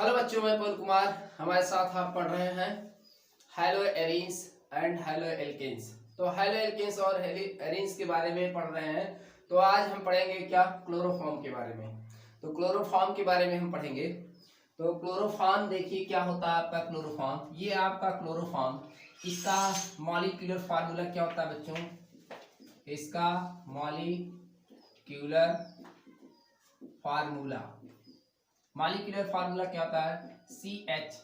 Hello बच्चों, मैं पवन कुमार। हमारे साथ आप पढ़ रहे हैं haloarenes and haloalkanes. तो हेलो एल्केन्स और एरिन्स के बारे में पढ़ रहे हैं। तो आज हम पढ़ेंगे क्या, क्लोरोफॉर्म के बारे में। तो क्लोरोफॉर्म के बारे में हम पढ़ेंगे। तो क्लोरोफॉर्म देखिए क्या होता है आपका क्लोरोफॉर्म। ये आपका क्लोरोफॉर्म, इसका मॉलिक्यूलर फार्मूला क्या होता है बच्चों। इसका मॉलिक्यूलर फार्मूला क्या होता है, CH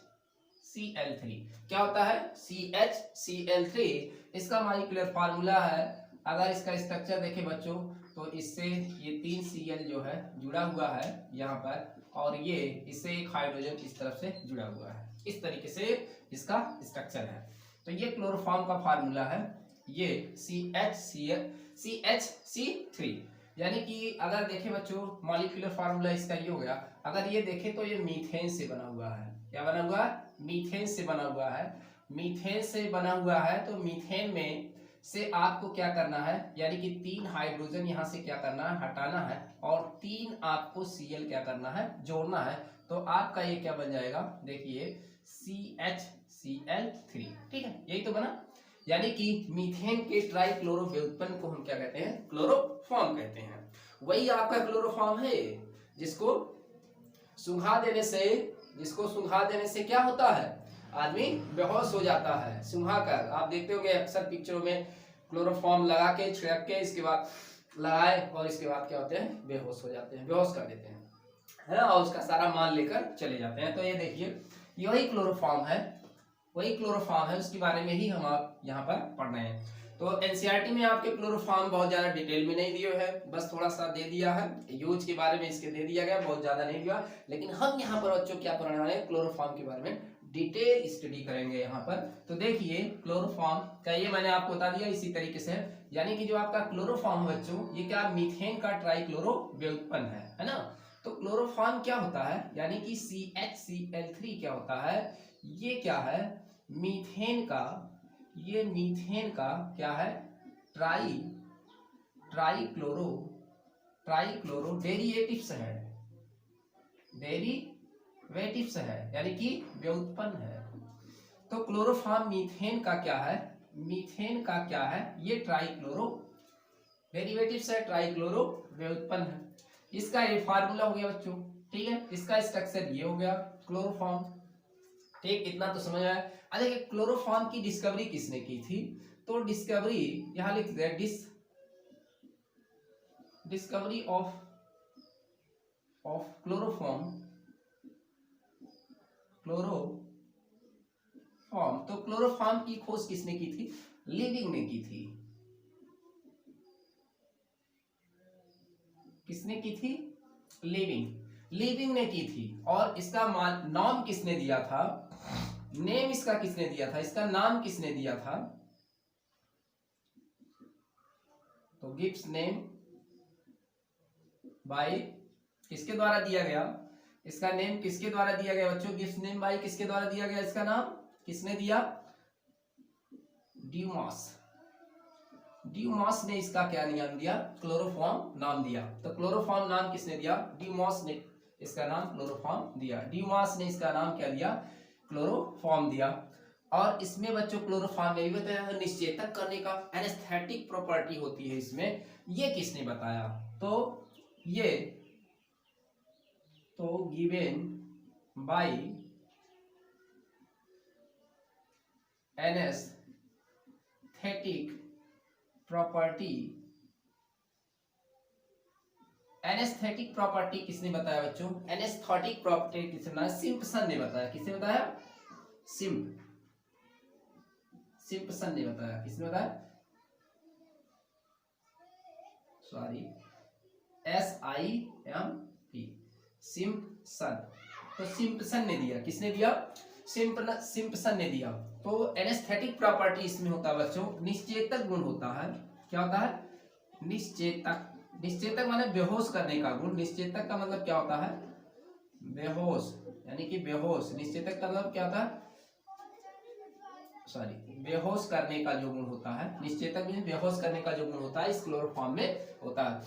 क्या होता है, CH इसका मॉलिक्यूलर फार्मूला है। अगर इसका स्ट्रक्चर देखें बच्चों तो इससे ये 3 Cl जो है जुड़ा हुआ है यहाँ पर, और ये इससे एक हाइड्रोजन इस तरफ से जुड़ा हुआ है। इस तरीके से इसका स्ट्रक्चर है। तो ये क्लोरोफॉर्म का फार्मूला है, ये CH3। यानी कि अगर देखें बच्चों मॉलिक्यूलर फार्मूला इसका ये हो गया। अगर ये देखें तो ये मीथेन से बना हुआ है। क्या बना हुआ है, मीथेन से बना हुआ है। मीथेन से बना हुआ है तो मीथेन में से आपको क्या करना है, यानी कि 3 हाइड्रोजन यहाँ से क्या करना है, हटाना है, और 3 आपको Cl क्या करना है, जोड़ना है। तो आपका ये क्या बन जाएगा, देखिए CHCl3। ठीक है, यही तो बना। यानी कि मीथेन के ट्राइक्लोरो व्युत्पन्न को हम क्या कहते हैं, क्लोरोफॉर्म कहते हैं। वही आपका क्लोरोफॉर्म है जिसको सुंघा देने से क्या होता है, आदमी बेहोश हो जाता है। सुंघा कर आप देखते होंगे अक्सर पिक्चरों में, क्लोरोफॉर्म लगा के छिड़क के इसके बाद लगाए और इसके बाद क्या होते हैं, बेहोश हो जाते हैं, बेहोश कर देते हैं, है ना, और उसका सारा माल लेकर चले जाते हैं। तो ये देखिए वही क्लोरोफॉर्म है, उसके बारे में ही हम आप यहाँ पर पढ़ रहे हैं। तो एनसीईआरटी में आपके क्लोरोफॉर्म बहुत ज्यादा डिटेल में नहीं दिए है, बस थोड़ा सा दे दिया है, यूज के बारे में इसके दे दिया गया, बहुत ज्यादा नहीं दिया। लेकिन हम यहाँ पर बच्चों क्या पढ़ने वाले हैं, क्लोरोफॉर्म के बारे में डिटेल स्टडी करेंगे यहाँ पर। तो देखिए क्लोरोफॉर्म का ये मैंने आपको बता दिया इसी तरीके से। यानी कि जो आपका क्लोरोफॉर्म है बच्चों, ये क्या मीथेन का ट्राइक्लोरो व्युत्पन्न है ना। तो क्लोरोफॉर्म क्या होता है, यानी कि CHCl3 क्या होता है, ये क्या है, मीथेन का क्या है, ट्राइक्लोरो डेरिवेटिव्स है, यानी कि व्युत्पन्न है। तो क्लोरोफॉर्म मीथेन का क्या है, ये ट्राइक्लोरो डेरिवेटिव्स है, ट्राइक्लोरो व्युत्पन्न है। इसका ये फार्मूला हो गया बच्चों, ठीक है। इसका स्ट्रक्चर ये हो गया क्लोरोफॉर्म, ठीक, इतना तो समझ आया। अरे क्लोरोफॉर्म की डिस्कवरी किसने की थी, तो डिस्कवरी यहां लिख दिया, डिस्कवरी ऑफ क्लोरोफॉर्म। तो क्लोरोफॉर्म की खोज किसने की थी, लिविंग ने की थी। किसने की थी, लिविंग ने की थी। और इसका नाम किसने दिया था, नेम इसका किसने दिया था, इसका नाम किसने दिया था, तो गिव्स नेम बाय, किसके द्वारा दिया गया, इसका नेम किसके द्वारा दिया गया बच्चों, गिव्स नेम बाय किसके द्वारा दिया गया, इसका नाम किसने दिया, ड्यूमॉस ने इसका क्या नाम दिया, क्लोरोफॉर्म नाम दिया। तो क्लोरोफॉर्म नाम किसने दिया, ड्यूमॉस ने इसका नाम क्लोरोफॉर्म दिया। ड्यूमॉस ने इसका नाम क्या दिया, क्लोरोफॉर्म दिया। और इसमें बच्चों क्लोरोफॉर्म में भी बताया है निश्चेतक करने का, एनेस्थेटिक प्रॉपर्टी होती है इसमें, ये किसने बताया, तो ये तो गिवन बाय एनेस्थेटिक प्रॉपर्टी किसने बताया बच्चों, एनेस्थेटिक प्रॉपर्टी किसने बताया, सिम्पसन ने बताया। किसने बताया, सिम्पसन ने बताया। किसने बताया, सॉरी SIMP, सिम्पसन। तो सिम्पसन ने दिया, किसने दिया, सिम्पसन ने दिया। तो एनेस्थेटिक प्रॉपर्टी इसमें होता है बच्चों, निश्चेतक गुण होता है। क्या होता है, निश्चेतक माने बेहोश करने का गुण। निश्चेतक का मतलब क्या होता है, बेहोश, यानी कि बेहोश। निश्चेतक का मतलब क्या होता है, सॉरी, बेहोश करने का जो गुण होता है। निश्चेतक में बेहोश करने का जो गुण होता है इस क्लोरोफॉर्म में होता है।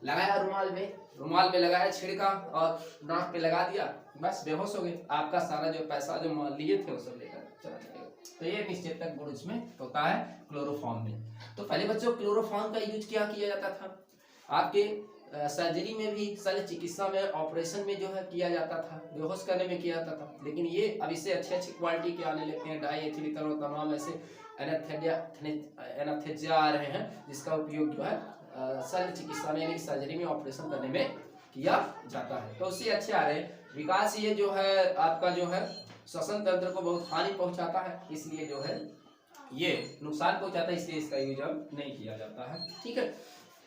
लगाया रुमाल में लगाया, छिड़का और नाक पे लगा दिया, बस बेहोश हो गए, आपका सारा जो पैसा जो मान लिए थे वो सब लेकर चला जाएगा। तो ये निश्चेतक गुण इसमें होता है क्लोरोफॉर्म में। तो पहले बच्चों क्लोरोफॉर्म का यूज क्या किया जाता था, आपके सर्जरी में भी, शल्य चिकित्सा में, ऑपरेशन में जो है किया जाता था, बेहोश करने में किया जाता था। लेकिन ये अब इससे अच्छे अच्छी क्वालिटी के आने लगते हैं, डाई एथिल ईथर और तमाम ऐसे एनेस्थेसिया आ रहे हैं जिसका उपयोग जो है शल्य चिकित्सा में यानी सर्जरी में, ऑपरेशन करने में किया जाता है। तो उससे अच्छे आ रहे हैं विकास। ये जो है आपका जो है श्वसन तंत्र को बहुत हानि पहुंचाता है, इसलिए जो है ये नुकसान पहुंचाता है, इसलिए इसका यूज अब नहीं किया जाता है। ठीक है,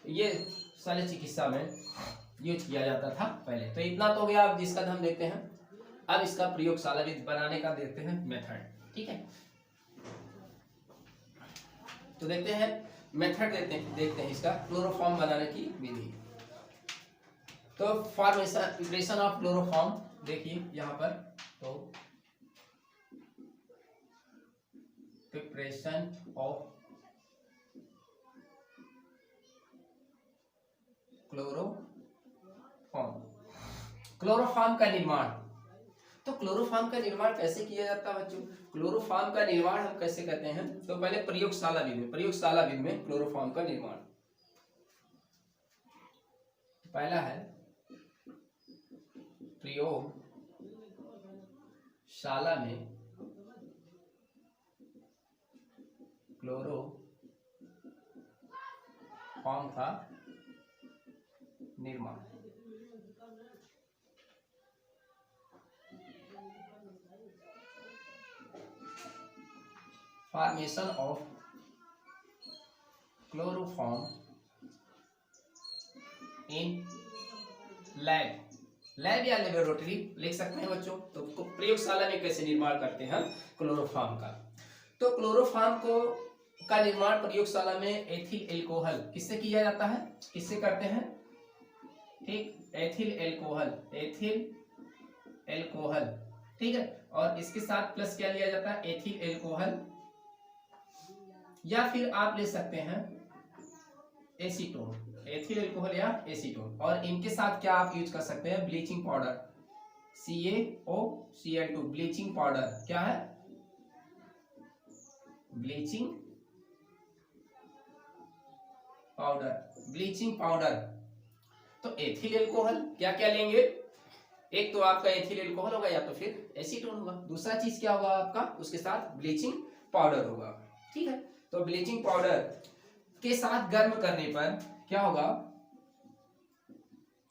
ये शल्य चिकित्सा में यूज किया जाता था पहले। तो इतना तो हो गया, अब जिसका हम देखते हैं अब इसका प्रयोगशाला विधि बनाने का देखते हैं मेथड। ठीक है, तो देखते हैं मेथड देखते हैं इसका क्लोरोफॉर्म बनाने की विधि। तो फॉर्मेशन प्रिपरेशन ऑफ क्लोरोफॉर्म देखिए यहाँ पर, तो प्रिपरेशन ऑफ क्लोरोफॉर्म, क्लोरोफॉर्म का निर्माण। तो क्लोरोफॉर्म का निर्माण कैसे किया जाता है बच्चों, क्लोरोफॉर्म का निर्माण हम कैसे करते हैं, तो पहले प्रयोगशाला विधि में क्लोरोफॉर्म का निर्माण। पहला है प्रयोगशाला में क्लोरोफॉर्म का निर्माण। Formation of chloroform in lab या लेबोरेटरी लिख सकते हैं बच्चों। तो प्रयोगशाला में कैसे निर्माण करते हैं क्लोरोफॉर्म का, तो क्लोरोफॉर्म का निर्माण प्रयोगशाला में एथिल एल्कोहल किससे किया जाता है, किससे करते हैं, ठीक, एथिल एल्कोहल, ठीक है। और इसके साथ प्लस क्या लिया जाता है, एथिल एल्कोहल, या फिर आप ले सकते हैं एसीटोन, एथिल एल्कोहल या एसीटोन। और इनके साथ क्या आप यूज कर सकते हैं, bleaching powder, CaOCl2, bleaching powder. क्या है, ब्लीचिंग पाउडर। तो एथिल एल्कोहल क्या क्या लेंगे, एक तो आपका एथिल एल्कोहल होगा या तो फिर एसीटोन होगा, दूसरा चीज क्या होगा आपका, उसके साथ ब्लीचिंग पाउडर होगा। ठीक है, तो ब्लीचिंग पाउडर के साथ गर्म करने पर क्या होगा,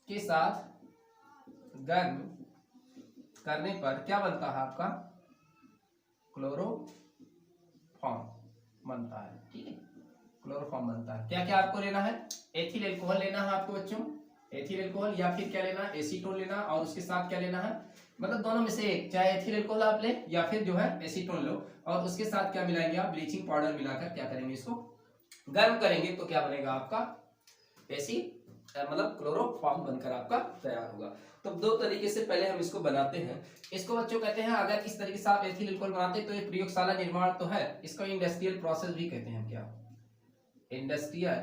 के साथ गर्म करने पर क्या बनता है आपका, क्लोरोफॉर्म बनता है। ठीक है, क्लोरोफॉर्म बनता है। क्या क्या आपको लेना है, एथिल एल्कोहल लेना है आपको बच्चों, एथिल एल्कोहल, या फिर क्या लेना है, एसीटोन लेना, और उसके साथ क्या लेना है, मतलब दोनों में से एक, चाहे एथिल एल्कोहल आप ले या फिर जो है एसीटोन लो, और उसके साथ क्या मिलाएंगे आप, ब्लीचिंग पाउडर मिलाकर क्या करेंगे, इसको गर्म करेंगे, तो क्या बनेगा आपका मतलब क्लोरोफॉर्म बनकर आपका तैयार होगा। तो दो तरीके से पहले हम इसको बनाते हैं। इसको बच्चों कहते हैं, अगर इस तरीके से आप एथिल एल्कोहल बनाते हैं तो ये प्रयोगशाला निर्माण तो है, इसको इंडस्ट्रियल प्रोसेस भी कहते हैं। क्या, इंडस्ट्रियल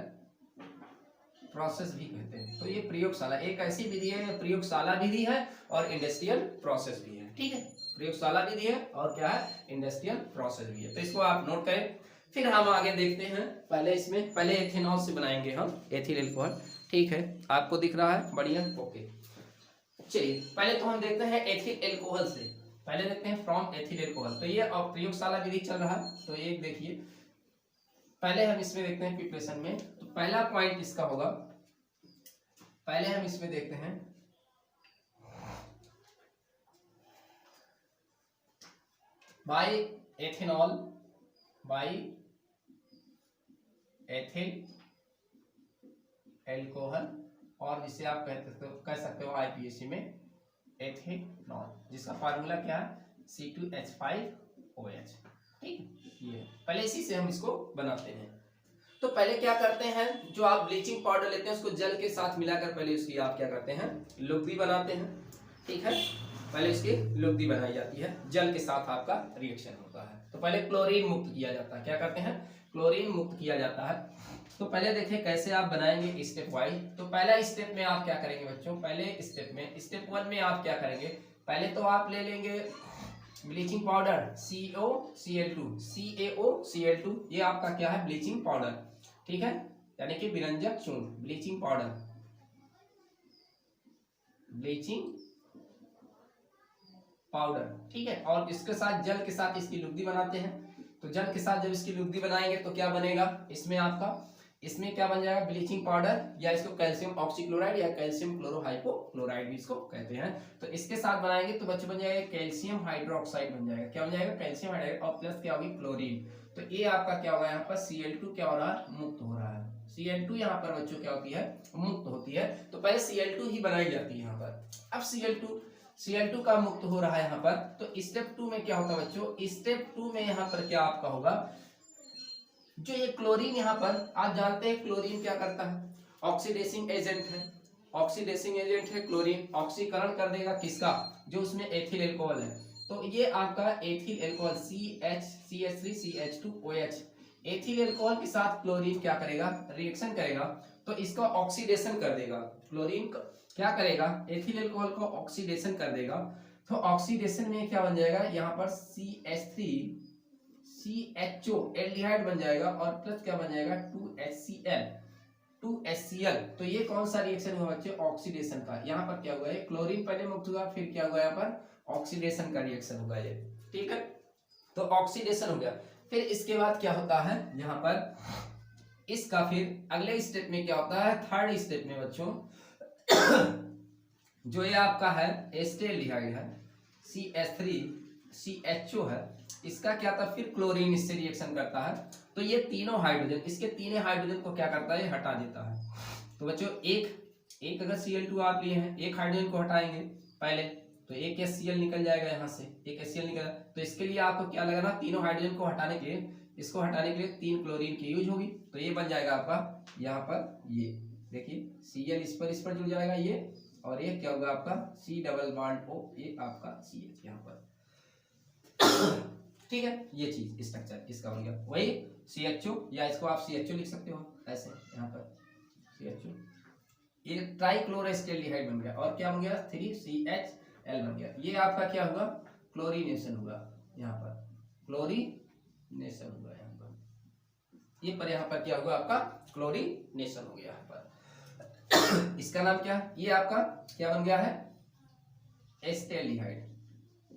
प्रोसेस भी कहते हैं। तो ये प्रयोगशाला एक ऐसी विधि है, प्रयोगशाला विधि है और इंडस्ट्रियल प्रोसेस भी है। ठीक है, प्रयोगशाला विधि है और क्या है, इंडस्ट्रियल प्रोसेस भी है। तो इसको आप नोट करें, फिर हम आगे देखते हैं। पहले एथेनॉल से बनाएंगे हम एथिल एल्कोहल। ठीक है, आपको दिख रहा है, बढ़िया, ओके। चलिए पहले तो हम देखते हैं एथिल एल्कोहल से, पहले देखते हैं फ्रॉम एथिल एल्कोहल। तो ये प्रयोगशाला विधि चल रहा है, तो ये देखिए पहले हम इसमें देखते हैं प्रिपरेशन में। तो पहला पॉइंट इसका होगा, पहले हम इसमें देखते हैं बाई एथिल एल्कोहल, और जिसे आप कह सकते हो IPAC में एथेनॉल, जिसका फार्मूला क्या है, C2H5OH। ठीक, ये पहले इसी से हम इसको बनाते हैं। तो पहले क्या करते हैं, जो आप ब्लीचिंग पाउडर लेते हैं उसको जल के साथ मिलाकर पहले उसकी आप क्या करते हैं, लुगदी बनाते हैं। ठीक है, पहले इसकी लुगदी बनाई जाती है, जल के साथ आपका रिएक्शन होता है। तो पहले क्लोरीन मुक्त किया जाता है, क्या करते हैं, क्लोरीन मुक्त किया जाता है। तो पहले देखिए कैसे आप बनाएंगे स्टेप वाइज। तो पहला स्टेप में आप क्या करेंगे बच्चों, पहले स्टेप 1 में आप क्या करेंगे, पहले तो आप ले लेंगे ब्लीचिंग पाउडर CaOCl2 ये आपका क्या है ब्लीचिंग पाउडर, ठीक है, यानी कि विरंजक चूर्ण, ब्लीचिंग पाउडर, ब्लीचिंग पाउडर, ठीक है। और इसके साथ जल के साथ इसकी लुगदी बनाते हैं, तो जल के साथ जब इसकी लुगदी बनाएंगे तो क्या बनेगा इसमें आपका, इसमें क्या बन जाएगा ब्लीचिंग पाउडर, या इसको कैल्शियम ऑक्सीक्लोराइड या कैल्शियम क्लोरोहाइपोक्लोराइड भी इसको कहते हैं। तो इसके साथ बनाएंगे तो बच्चों बन जाएगा कैल्शियम हाइड्रोक्साइड बन जाएगा, क्या बन जाएगा कैल्शियम हाइड्रोक्साइड, और प्लस क्या होगी क्लोरीन। तो ये आपका क्या होगा यहाँ पर Cl2 क्या हो रहा है मुक्त हो रहा है, Cl2 यहाँ पर बच्चों क्या होती है मुक्त होती है। तो पहले Cl2 ही बनाई जाती है यहाँ पर, अब Cl2 का मुक्त हो रहा है यहाँ पर। तो स्टेप 2 में क्या होगा बच्चों, स्टेप 2 में यहाँ पर क्या आपका होगा, जो ये क्लोरीन यहाँ पर आप जानते हैं क्लोरीन क्या करता है, ऑक्सीडेसिंग एजेंट है, ऑक्सीडेसिंग एजेंट है क्लोरीन, ऑक्सीकरण कर देगा किसका, जो उसमें एथिल एल्कोहल है। तो ये आपका ethyl alcohol CH3CH2OH, ethyl alcohol के साथ क्लोरीन क्या करेगा रिएक्शन करेगा, तो इसका ऑक्सीडेशन कर देगा, क्लोरीन क्या करेगा एथिल एल्कोहल को ऑक्सीडेशन कर देगा। तो ऑक्सीडेशन में क्या बन जाएगा यहाँ पर CH3CHO एल्डिहाइड बन जाएगा, और प्लस क्या बन जाएगा 2HCl। तो ये कौन सा रिएक्शन हुआ बच्चे ऑक्सीडेशन का, यहाँ पर क्या हुआ है क्लोरीन पहले मुक्त हुआ, फिर क्या हुआ यहाँ पर ऑक्सीडेशन का रिएक्शन होगा ये, ठीक है। तो ऑक्सीडेशन हो गया, फिर इसके बाद क्या होता है यहाँ पर इसका, फिर अगले स्टेप में क्या होता है थर्ड स्टेप में बच्चों जो ये आपका है एस्टेल्डिहाइड है CH3CHO है, इसका क्या था फिर क्लोरीन इससे रिएक्शन करता है। तो ये तीनों हाइड्रोजन, इसके तीनों हाइड्रोजन को क्या करता है हटा देता है। तो बच्चों एक अगर Cl2 आप लिए हैं, एक हाइड्रोजन को हटाएंगे पहले तो एक HCl निकल जाएगा यहाँ से, एक HCl निकल, तो इसके लिए आपको क्या लगाना, तीनों हाइड्रोजन को हटाने के लिए, इसको हटाने के लिए 3 क्लोरीन की यूज होगी। तो ये बन जाएगा आपका यहाँ पर, ये देखिए Cl इस पर जुड़ जाएगा ये, और ये क्या होगा आपका C डबल बॉन्ड O, ये आपका CH यहाँ पर ठीक है। ये चीज स्ट्रक्चर इसका हो गया वही CHO, या इसको आप CHO लिख सकते हो ऐसे यहाँ पर CHO, ये ट्राइक्लोरोएस्टेल्डिहाइड बन गया, और क्या बन गया 3CHL बन गया। ये आपका क्या हुआ क्लोरीनेशन हुआ, यहाँ पर क्लोरीनेशन हुआ यहाँ पर, ये पर यहाँ पर क्या हुआ आपका क्लोरीनेशन हो गया यहाँ पर इसका नाम क्या, ये आपका क्या बन गया है एस्टेल्डिहाइड,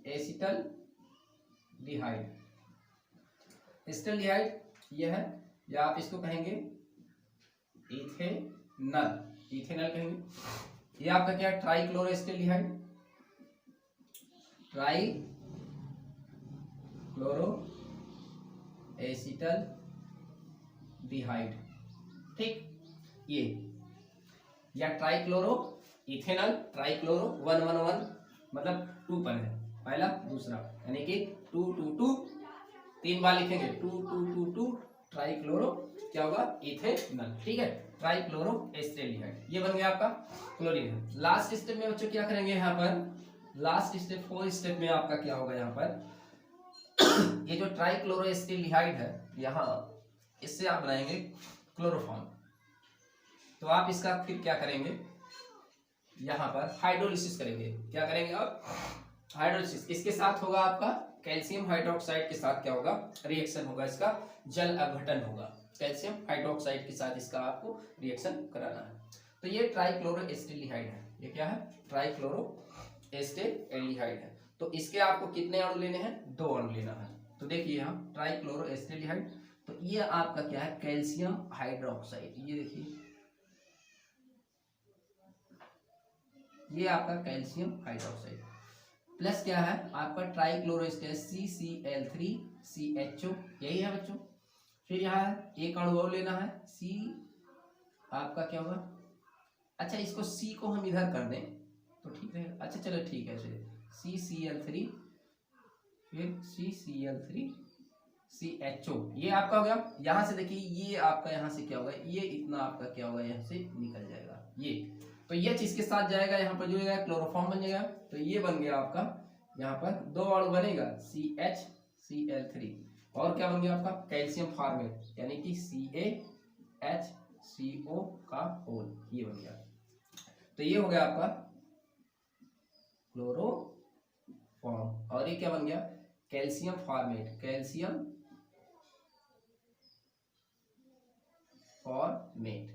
एसिटल्डिहाइड, एस्टेल्डिहाइड ये है, या आप इसको कहेंगे इथेनॉल, इथेनॉल कहेंगे। ये आपका क्या है ट्राइक्लोरोएस्टेल्डिहाइड, ट्राइक्लोरो एसिटल्डिहाइड, ठीक, ये या ट्राइक्लोरो इथेनॉल, ट्राइक्लोरो 111 मतलब 2 पर है पहला दूसरा, यानी कि 222 3 बार लिखेंगे 2222 ट्राइक्लोरो क्या होगा इथेनॉल, ठीक है, ट्राइक्लोरो एस्टेल्डिहाइड, ये बन गया आपका क्लोरीन। लास्ट स्टेप में बच्चों क्या करेंगे यहाँ पर, लास्ट स्टेप 4 स्टेप में आपका क्या होगा यहाँ पर ये जो ट्राइक्लोरो एस्टेल्डिहाइड है यहाँ, इससे आप बनाएंगे क्लोरोफॉर्म। तो आप इसका फिर क्या करेंगे यहाँ पर हाइड्रोलिसिस करेंगे, क्या करेंगे आप हाइड्रोलिसिस, इसके साथ होगा आपका कैल्शियम हाइड्रोक्साइड के साथ क्या होगा रिएक्शन होगा, इसका जल अपघटन होगा, कैल्शियम हाइड्रोक्साइड के साथ इसका आपको रिएक्शन कराना है। तो ये ट्राइक्लोरो एस्टेल्डिहाइड है, ये क्या है ट्राइक्लोरो एस्टेल्डिहाइड है। तो इसके आपको कितने अणु लेने हैं 2 अणु लेना है। तो देखिए यहाँ ट्राइक्लोरो एस्टेल्डिहाइड, तो ये आपका क्या है कैल्शियम हाइड्रोक्साइड, ये देखिए ये आपका कैल्शियम हाइड्रोक्साइड, प्लस क्या है आपका ट्राइक्लोरोएस्टेट CCl3CHO, यही है बच्चों। फिर यहाँ एक अणु और लेना है C, आपका क्या होगा, अच्छा इसको C को हम इधर कर दें तो ठीक है, अच्छा चलो ठीक है, CCl3 फिर CCl3CHO, ये आपका हो गया। यहाँ से देखिए ये आपका यहाँ से क्या होगा, ये इतना आपका क्या होगा यहाँ से निकल जाएगा ये, तो ये चीज के साथ जाएगा यहाँ पर जुड़ेगा क्लोरोफॉर्म बन जाएगा। तो ये बन गया आपका यहाँ पर 2 अणु बनेगा CHCl3, और क्या बन गया आपका कैल्शियम फॉर्मेट यानी कि CaHCO का होल, ये बन गया। तो ये हो गया आपका क्लोरोफॉर्म, फॉर्म, और ये क्या बन गया, कैल्शियम फॉर्मेट, कैल्शियम फॉर्मेट,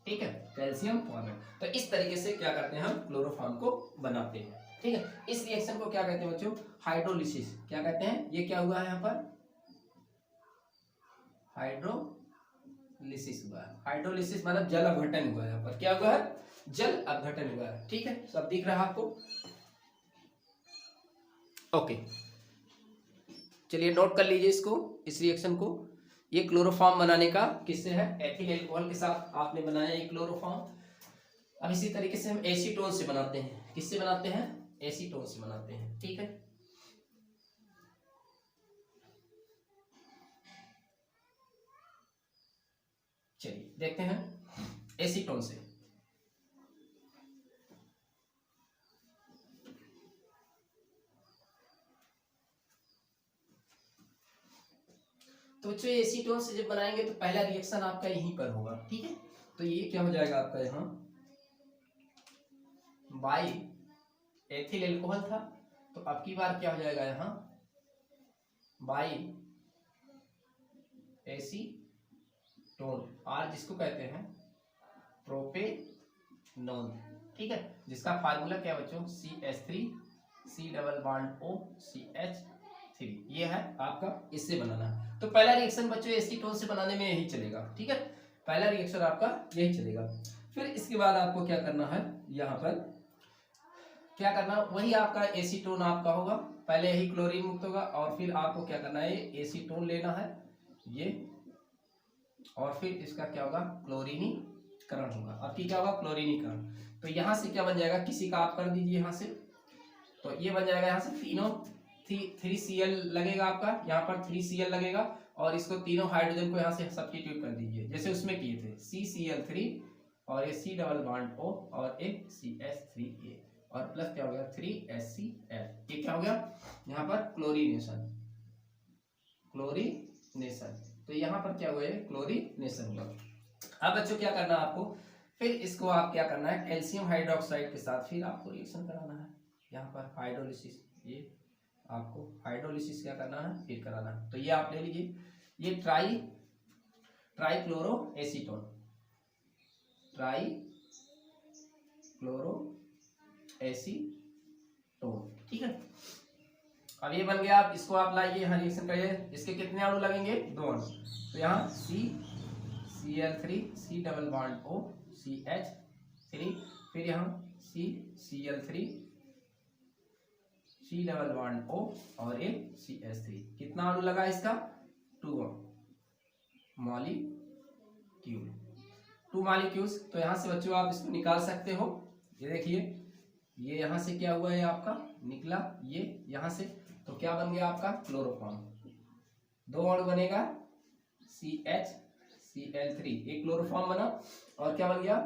ठीक है, कैल्शियम फॉर्मेट। तो इस तरीके से क्या करते हैं हम क्लोरोफॉर्म को बनाते हैं, ठीक है। इस रिएक्शन को क्या कहते हैं बच्चों, हाइड्रोलिसिस। क्या कहते हैं, ये क्या हुआ है यहाँ पर, हाइड्रोलिसिस हुआ है। हाइड्रोलिसिस मतलब जल अपघटन हुआ है, यहाँ पर क्या हुआ है, जल अपघटन हुआ है, ठीक है। सब दिख रहा है आपको, ओके। चलिए नोट कर लीजिए इसको, इस रिएक्शन को। ये क्लोरोफॉर्म बनाने का किससे है, एथिल एल्कोहल के साथ आपने बनाया ये क्लोरोफॉर्म। अब इसी तरीके से हम एसीटोन से बनाते हैं, किससे बनाते हैं, एसीटोन से बनाते हैं, ठीक है। चलिए देखते हैं एसीटोन से। तो बच्चों एसीटोन से जब बनाएंगे तो पहला रिएक्शन आपका यहीं पर होगा, ठीक है। तो ये क्या हो जाएगा आपका, यहाँ बाई एथिल एल्कोहल था, तो अब की बार क्या हो जाएगा, यहाँ बाई एसीटोन, और जिसको कहते हैं प्रोपेनॉन, ठीक है, जिसका फार्मूला क्या बच्चों, CH3 C double bond O CH3, ये है आपका, इससे बनाना है। तो पहला रिएक्शन बच्चों एसीटोन से बनाने में यही चलेगा, ठीक है, पहला रिएक्शन आपका यही चलेगा। फिर इसके बाद आपको क्या करना है, यहाँ पर क्या करना, वही आपका एसीटोन आपका होगा, पहले यही क्लोरीन मुक्त होगा, और फिर आपको क्या करना है, एसीटोन लेना है ये, और फिर इसका क्या होगा, क्लोरीनीकरण होगा। अब की क्या होगा, क्लोरीनीकरण। तो यहाँ से क्या बन जाएगा, किसी का आप कर दीजिए यहाँ से, तो ये बन जाएगा यहाँ से तीनों 3Cl लगेगा आपका, यहाँ पर 3Cl लगेगा, और इसको तीनों हाइड्रोजन को यहाँ से सब्स्टिट्यूट कर दीजिए जैसे उसमें किए थे, CCl3 और ये C डबल बॉन्ड O और एक CH3A, और प्लस क्या हो गया 3HCl, ये क्या हो गया यहाँ पर क्लोरीनेशन, तो यहाँ पर क्या हुआ है, क्लोरीनेशन हुआ। अब बच्चों क्या करना है आपको, फिर इसको आप क्या करना है, कैल्शियम हाइड्रोक्साइड के साथ फिर आपको रिएक्शन कराना है, यहाँ पर हाइड्रोलिसिस, ये आपको हाइड्रोलिसिस क्या करना है, फिर कराना है। तो ये आप ले लीजिए, ये ट्राइक्लोरो एसीटोन, ठीक है। अब ये बन गया, आप इसको आप लाइए यहाँ रिएक्शन करिए, इसके कितने अणु लगेंगे, 2 अणु। तो यहाँ CCl3 C double bond O CH3, फिर यहाँ CCl3 C double bond O और एक CH3, कितना अणु लगा इसका, 2 मॉलिक्यूल्स। तो यहाँ से बच्चों आप इसको निकाल सकते हो, ये देखिए, ये यहाँ से क्या हुआ है आपका, निकला ये यहाँ से, तो क्या बन गया आपका क्लोरोफॉर्म, 2 अणु बनेगा CHCl3, एक क्लोरोफॉर्म बना, और क्या बन गया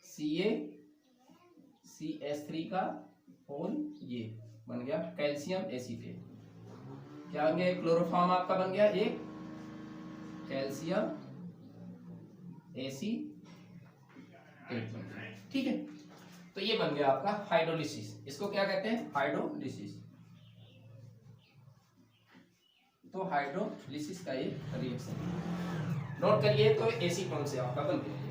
CaCH3 का होल, ये बन गया कैल्शियम एसीटेट, क्या बन गया, क्लोरोफॉर्म आपका बन गया एक कैल्शियम एसीटेट, ठीक है। तो ये बन गया आपका हाइड्रोलिसिस, इसको क्या कहते हैं, हाइड्रोलिसिस। तो हाइड्रोलिसिस का ये रिएक्शन नोट करिए, तो एसीटोन से आपका बन गया।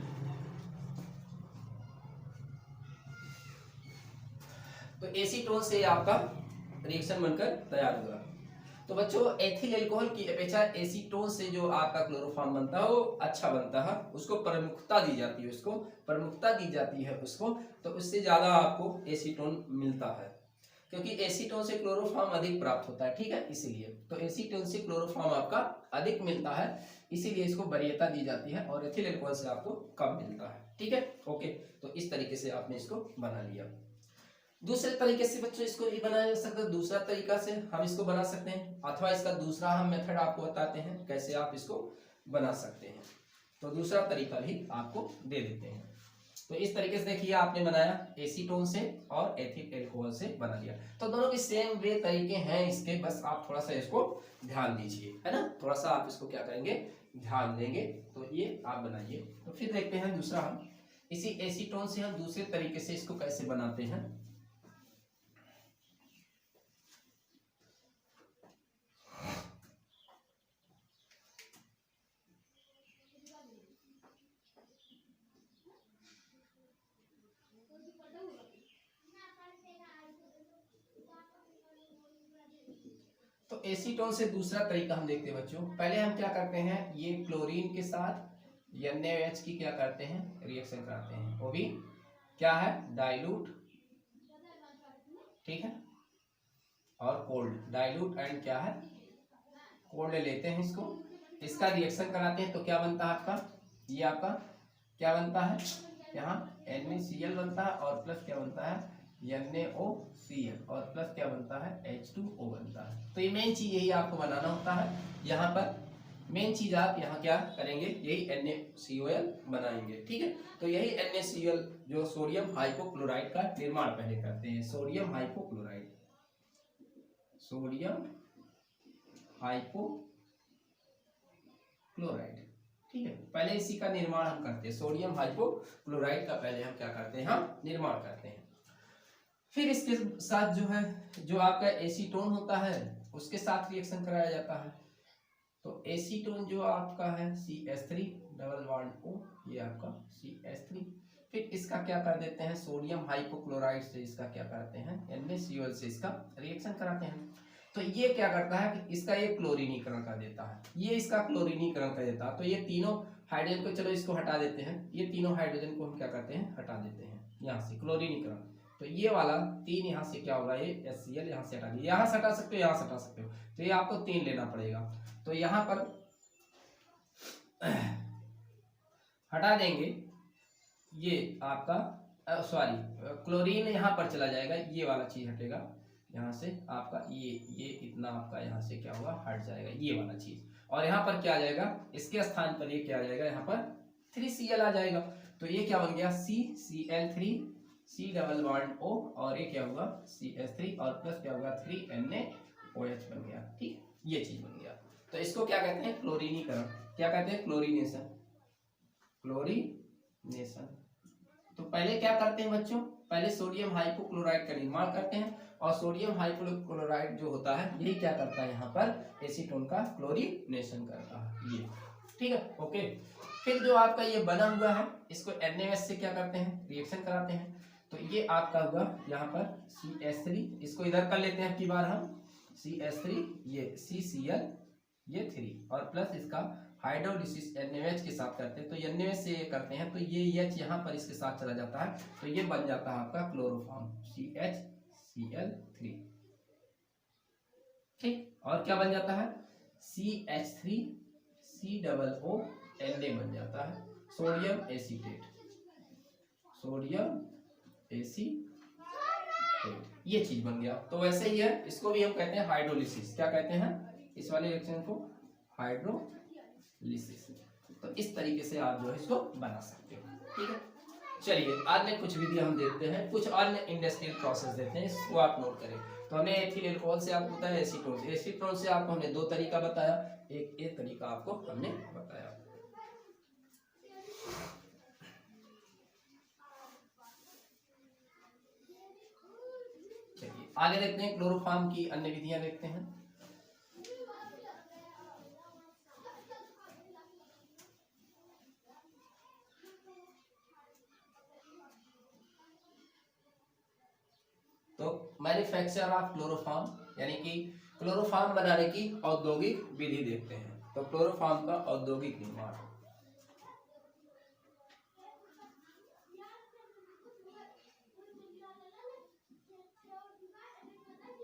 तो एसीटोन से आपका रिएक्शन बनकर तैयार हुआ। तो बच्चों एथिल अल्कोहल की अपेक्षा एसीटोन से जो आपका क्लोरोफॉर्म बनता है वो अच्छा बनता है, उसको प्रमुखता दी जाती है, उसको तो उससे ज्यादा आपको एसीटोन मिलता है, क्योंकि एसीटोन से क्लोरोफॉर्म अधिक प्राप्त होता है, ठीक है, इसीलिए तो एसीटोन से क्लोरोफॉर्म आपका अधिक मिलता है, इसीलिए इसको वरीयता दी जाती है, और एथिल अल्कोहल से आपको कम मिलता है, ठीक है, ओके। तो इस तरीके से आपने इसको बना लिया। दूसरे तरीके से बच्चों इसको भी बनाया जा सकता है, दूसरा तरीका से हम इसको बना सकते हैं, अथवा इसका दूसरा हम मेथड आपको बताते हैं कैसे आप इसको बना सकते हैं। तो दूसरा तरीका भी आपको दे देते हैं। तो इस तरीके से देखिए आपने बनाया एसीटोन से और एथिल अल्कोहल से बना लिया। तो दोनों के सेम वे तरीके हैं इसके, बस आप थोड़ा सा इसको ध्यान दीजिए, है ना, थोड़ा सा आप इसको क्या करेंगे, ध्यान देंगे। तो ये आप बनाइए। तो फिर देखते हैं दूसरा, हम इसी एसीटोन से हम दूसरे तरीके से इसको कैसे बनाते हैं। तो एसीटोन से दूसरा तरीका हम देखते हैं बच्चों। पहले हम क्या करते हैं, ये क्लोरीन के साथ NaOH की क्या करते हैं, रिएक्शन कराते हैं। वो भी क्या है, डाइल्यूट, ठीक है, और कोल्ड, डाइल्यूट एंड क्या है, कोल्ड लेते हैं इसको, इसका रिएक्शन कराते हैं। तो क्या बनता है आपका, ये आपका क्या बनता है, यहाँ NaCl बनता है और प्लस क्या बनता है, NaOCl और प्लस क्या बनता है, H2O बनता है। तो ये मेन चीज यही आपको बनाना होता है। यहाँ पर मेन चीज आप यहाँ क्या करेंगे, यही NaCl बनाएंगे, ठीक है। तो यही NaCl जो सोडियम हाइपोक्लोराइड का निर्माण पहले करते हैं, सोडियम हाइपोक्लोराइड, सोडियम हाइपोक्लोराइड, ठीक है। पहले इसी का निर्माण हम करते हैं, सोडियम हाइपोक्लोराइड का पहले हम क्या करते हैं, हम निर्माण करते हैं। फिर इसके साथ जो है, जो आपका एसीटोन होता है उसके साथ रिएक्शन कराया जाता है। तो एसीटोन जो आपका है CH3 डबल बॉन्ड O, ये आपका CH3, फिर इसका क्या कर देते हैं, सोडियम हाइपोक्लोराइड से इसका क्या करते हैं, NaCl से इसका रिएक्शन कराते हैं। तो ये क्या करता है कि इसका ये क्लोरीनीकरण कर देता है, ये इसका क्लोरीनीकरण कर देता है। तो ये तीनों हाइड्रोजन को, चलो इसको हटा देते हैं, ये तीनों हाइड्रोजन को हम क्या करते हैं, हटा देते हैं यहाँ से, क्लोरीनीकरण। तो ये वाला 3 यहाँ से क्या होगा, ये HCl यहाँ से हटा दिया, यहाँ से हटा सकते हो, यहाँ से हटा सकते हो, तो ये आपको 3 लेना पड़ेगा। तो यहाँ पर हटा देंगे, ये आपका सॉरी क्लोरीन यहाँ पर चला जाएगा, ये वाला चीज हटेगा यहाँ से आपका, ये इतना आपका यहाँ से क्या होगा, हट जाएगा ये वाला चीज, और यहाँ पर क्या आ जाएगा, इसके स्थान पर ये क्या आ जाएगा, यहाँ पर 3Cl आ जाएगा। तो ये क्या बन गया, CCl3, C double bond O, और ये क्या होगा CH3 और प्लस क्या होगा 3NaOH बन गया, ठीक, ये चीज बन गया। तो इसको क्या कहते हैं, क्लोरीनीकरण, क्या कहते हैं, क्लोरीनेशन, क्लोरीनेशन। तो पहले क्या करते हैं बच्चों, पहले सोडियम हाइपोक्लोराइड का निर्माण करते हैं, और सोडियम हाइपोक्लोराइड जो होता है यही क्या करता है, यहाँ पर एसीटोन का क्लोरीनेशन करता है, ये ठीक है, ओके। फिर जो आपका ये बना हुआ है इसको NaOH से क्या करते हैं, रिएक्शन कराते हैं। तो ये आपका हुआ यहाँ पर CH3, इसको इधर कर लेते हैं की बार हम, CH3, ये CCl, ये 3 और प्लस इसका हाइड्रोलिसिस NaOH के साथ करते हैं। तो NaOH से ये करते हैं, तो ये H यहाँ पर इसके साथ चला जाता है, तो ये बन जाता है आपका क्लोरोफॉर्म CHCl3, ठीक। और क्या बन जाता है, CH3 COO Na बन जाता है, सोडियम एसीटेट, सोडियम एसीटेट, ये चीज बन गया। तो वैसे ही है, इसको भी हम कहते हैं हाइड्रोलिसिस, क्या कहते हैं, इस वाले रिएक्शन को हाइड्रोलिसिस। तो इस तरीके से आप जो है इसको बना सकते हो, ठीक है। चलिए अन्य कुछ विधि हम देखते हैं, कुछ अन्य इंडस्ट्रियल प्रोसेस देखते हैं, इसको आप नोट करें। तो हमें एथिल अल्कोहल से आपको बताया, एसीटोन से, एसीटोन से आपको हमने 2 तरीका बताया, एक तरीका आपको हमने बताया। चलिए आगे देखते हैं, क्लोरोफॉर्म की अन्य विधियां देखते हैं। तो मैन्युफैक्चर ऑफ क्लोरोफॉर्म, यानी कि क्लोरोफॉर्म बनाने की औद्योगिक विधि देखते हैं। तो क्लोरोफॉर्म का औद्योगिक निर्माण,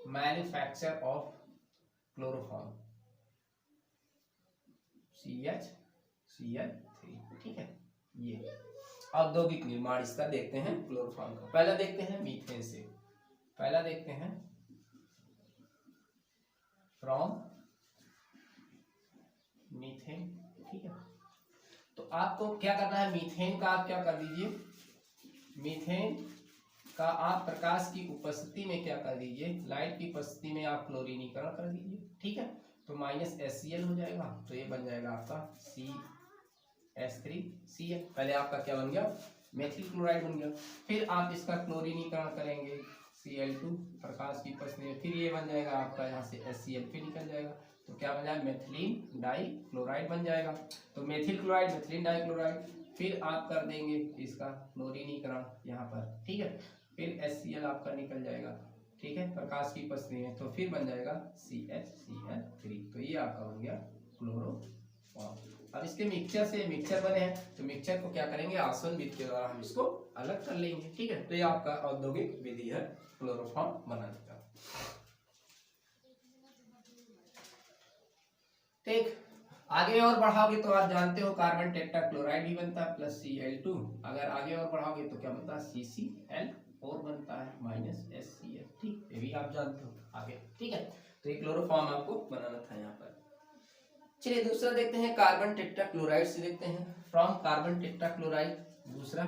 मैन्युफैक्चर ऑफ क्लोरोफॉर्म CHCl3, ठीक है। ये औद्योगिक निर्माण इसका देखते हैं क्लोरोफॉर्म का। पहला देखते हैं मीथेन से, पहला देखते हैं फ्रॉम मीथेन, ठीक है। तो आपको क्या करना है, मीथेन का आप क्या कर दीजिए, मीथेन का आप प्रकाश की उपस्थिति में क्या कर दीजिए, लाइट की उपस्थिति में आप क्लोरीनीकरण कर दीजिए, ठीक है। तो -HCl हो जाएगा, तो ये बन जाएगा आपका CH3Cl, पहले आपका क्या बन गया, मेथिल क्लोराइड बन गया। फिर आप इसका क्लोरीनीकरण करेंगे Cl2, प्रकाश की उपस्थिति में, फिर ये बन जाएगा आपका यहाँ से HCl, फिर निकल जाएगा, तो क्या बन जाएगा, मेथिलीन डाइक्लोराइड बन जाएगा। तो मेथिल क्लोराइड, मेथिलीन डाइक्लोराइड, फिर आप कर देंगे इसका क्लोरीनीकरण यहाँ पर, ठीक है। फिर HCl आपका निकल जाएगा, ठीक है, प्रकाश की उपस्थिति में, तो फिर बन जाएगा CHCl3। तो ये आपका बन गया क्लोरोफॉर्म। अब इसके मिक्सचर से मिक्सचर बने हैं, तो मिक्सचर को क्या करेंगे, आसवन विधि के द्वारा हम इसको अलग कर लेंगे। ठीक है, तो ये आपका औद्योगिक विधि है क्लोरोफॉर्म बनाने का। ठीक, आगे और बढ़ाओगे तो आप जानते हो कार्बन टेट्राक्लोराइड भी बनता है प्लस Cl2। अगर आगे और बढ़ाओगे तो क्या बनता है, CCl4 बनता है माइनस HCl। ठीक, ये भी आप जानते हो आगे। ठीक है, तो ये क्लोरोफॉर्म आपको बनाना था यहाँ पर। चलिए दूसरा देखते हैं, कार्बन टेट्राक्लोराइड से देखते हैं। फ्रॉम कार्बन टेट्राक्लोराइड, दूसरा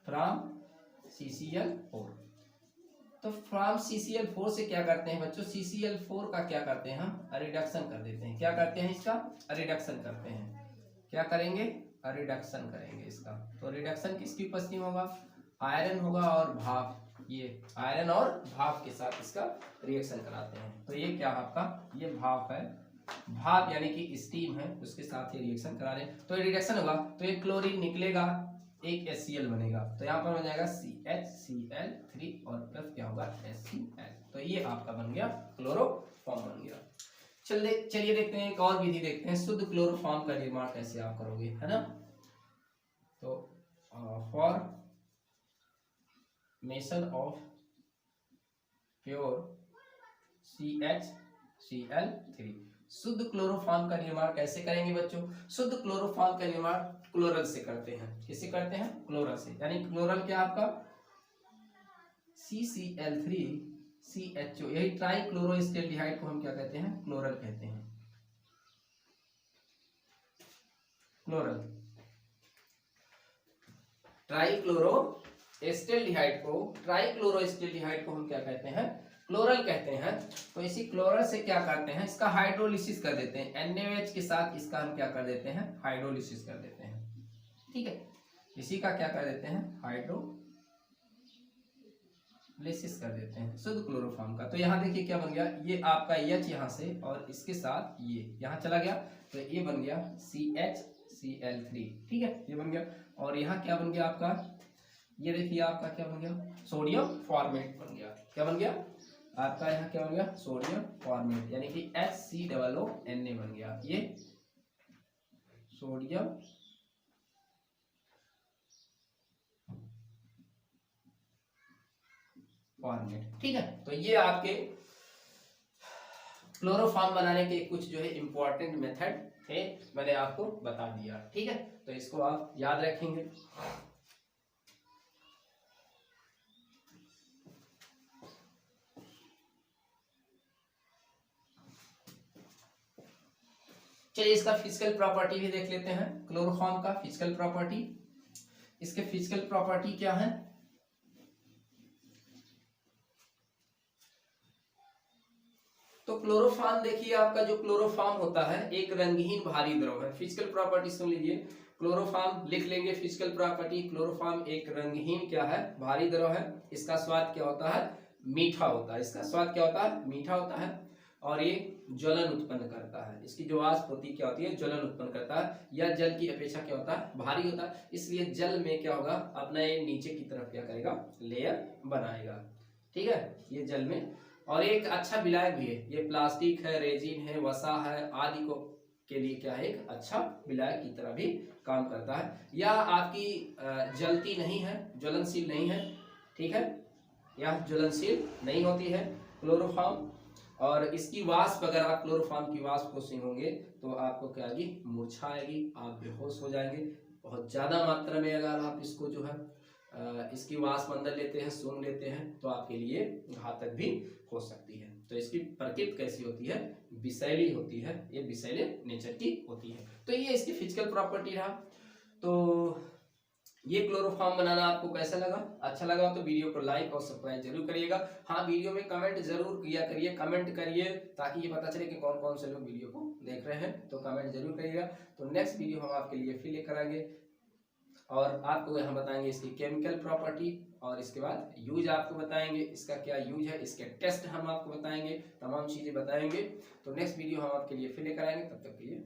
फ्रॉम CCl4। तो फ्रॉम CCl4 से क्या करते हैं बच्चों, CCl4 का क्या करते हैं, हम रिडक्शन कर देते हैं। क्या करते हैं, इसका रिडक्शन करते हैं। क्या करेंगे, रिडक्शन करेंगे इसका। तो रिडक्शन किसकी उपस्थिति में होगा, आयरन होगा और भाप, ये आयरन और भाप के साथ इसका रिएक्शन कराते हैं। तो ये क्या आपका, ये भाप है, भाप यानी कि स्टीम है, उसके साथ ये रिएक्शन करा रहे हैं। तो ये रिडक्शन होगा तो ये क्लोरीन निकलेगा, एक HCl बनेगा, तो यहाँ पर बन जाएगा CHCl3 और प्लस क्या होगा HCl। तो ये आपका बन गया क्लोरोफॉर्म बन गया। चलिए देखते हैं एक और विधि देखते हैं, शुद्ध क्लोरोफॉर्म का निर्माण कैसे आप करोगे, है ना। तो फॉर्मेशन ऑफ प्योर CHCl3, शुद्ध क्लोरोफॉर्म का निर्माण कैसे करेंगे बच्चों, शुद्ध क्लोरोफॉर्म का निर्माण क्लोरल से करते हैं। किससे करते हैं, क्लोरल से, यानी क्लोरल क्या आपका CCl3CHO, यही ट्राई क्लोरोस्टेल्डिहाइड को हम क्या कहते हैं, क्लोरल कहते हैं। क्लोरल ट्राइक्लोरोएस्टेल्डिहाइड को हम क्या कहते हैं, क्लोरल कहते हैं। तो इसी क्लोरल से क्या करते हैं, इसका हाइड्रोलिसिस कर देते हैं, NaOH के साथ इसका हम क्या कर देते हैं, हाइड्रोलिसिस कर देते हैं। ठीक है, इसी का क्या कर देते हैं, हाइड्रोलिसिस कर देते हैं शुद्ध क्लोरोफॉर्म का। तो यहाँ देखिए क्या बन गया, ये आपका H यहाँ से और इसके साथ ये यहाँ चला गया, तो ये बन गया CHCl3। ठीक है, ये बन गया। और यहाँ क्या बन गया आपका, ये देखिए आपका क्या बन गया, सोडियम फॉर्मेट बन गया। क्या बन गया आपका, यहाँ क्या बन गया, सोडियम फॉर्मेट, यानी कि HCOONA बन गया, ये सोडियम फॉर्मेट। ठीक है, तो ये आपके क्लोरोफॉर्म बनाने के कुछ जो है इंपॉर्टेंट मेथड है, मैंने आपको बता दिया। ठीक है, तो इसको आप याद रखेंगे। चलिए इसका फिजिकल प्रॉपर्टी भी देख लेते हैं, क्लोरोफॉर्म का फिजिकल प्रॉपर्टी। इसके फिजिकल प्रॉपर्टी क्या है, तो क्लोरोफॉर्म देखिए, आपका जो क्लोरोफॉर्म होता है एक रंगहीन भारी द्रव है। फिजिकल प्रॉपर्टी सुन लीजिए, क्लोरोफॉर्म लिख लेंगे फिजिकल प्रॉपर्टी, क्लोरोफॉर्म एक रंगहीन क्या है, भारी द्रव है। इसका स्वाद क्या होता है, मीठा होता है। इसका स्वाद क्या होता है, मीठा होता है। और ये ज्वलन उत्पन्न करता है, इसकी जो वाष्प होती क्या होती है, ज्वलन उत्पन्न करता है। यह जल की अपेक्षा क्या होता है, भारी होता है, इसलिए जल में क्या होगा, अपना ये नीचे की तरफ क्या करेगा, लेयर बनाएगा। ठीक है, ये जल में। और एक अच्छा विलायक भी है, ये प्लास्टिक है, रेजिन है, वसा है आदि को के लिए क्या है, एक अच्छा विलायक की तरह भी काम करता है। यह आपकी जलती नहीं है, ज्वलनशील नहीं है। ठीक है, यह ज्वलनशील नहीं होती है क्लोरोफॉर्म। और इसकी वाष्प, अगर आप क्लोरोफॉर्म की वाष्प को सूंघोगे तो आपको क्या आएगी, मूर्छा आएगी, आप बेहोश हो जाएंगे। बहुत ज्यादा मात्रा में अगर आप इसको जो है इसकी वाष्प अंदर लेते हैं, सूंघ लेते हैं, तो आपके लिए घातक भी हो सकती है। तो इसकी प्रकृति कैसी होती है, विषैली होती है, ये विषैले नेचर की होती है। तो ये इसकी फिजिकल प्रॉपर्टी रहा। तो ये क्लोरोफॉर्म बनाना आपको कैसा लगा, अच्छा लगा तो वीडियो को लाइक और सब्सक्राइब जरूर करिएगा। हाँ, वीडियो में कमेंट जरूर किया करिए, कमेंट करिए ताकि ये पता चले कि कौन कौन से लोग वीडियो को देख रहे हैं। तो कमेंट जरूर करिएगा। तो नेक्स्ट वीडियो हम आपके लिए फिर लेकर आएंगे और आपको यहाँ बताएंगे इसकी केमिकल प्रॉपर्टी, और इसके बाद यूज आपको बताएंगे, इसका क्या यूज है, इसके टेस्ट हम आपको बताएंगे, तमाम चीजें बताएंगे। तो नेक्स्ट वीडियो हम आपके लिए फिर लेकर आएंगे, तब तक के लिए